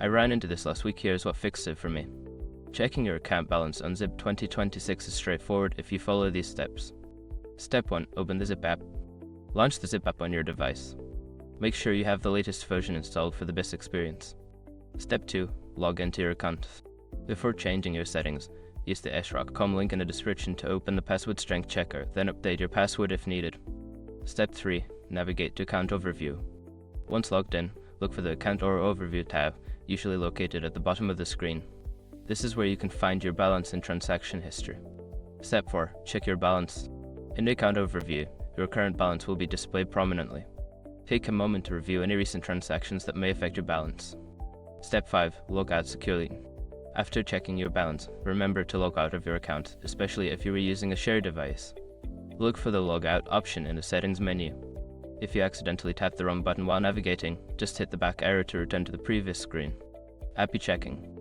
I ran into this last week. Here's what fixed it for me. Checking your account balance on Zip 2026 is straightforward if you follow these steps. Step 1. Open the Zip app. Launch the Zip app on your device. Make sure you have the latest version installed for the best experience. Step 2. Log into your account. Before changing your settings, use the srock.com link in the description to open the password strength checker, then update your password if needed. Step 3. Navigate to Account Overview. Once logged in, look for the Account or Overview tab, usually located at the bottom of the screen. This is where you can find your balance and transaction history. Step 4. Check your balance. In the Account Overview, your current balance will be displayed prominently. Take a moment to review any recent transactions that may affect your balance. Step 5. Log out securely. After checking your balance, remember to log out of your account, especially if you were using a shared device. Look for the Log Out option in the Settings menu. If you accidentally tap the wrong button while navigating, just hit the back arrow to return to the previous screen. Happy checking!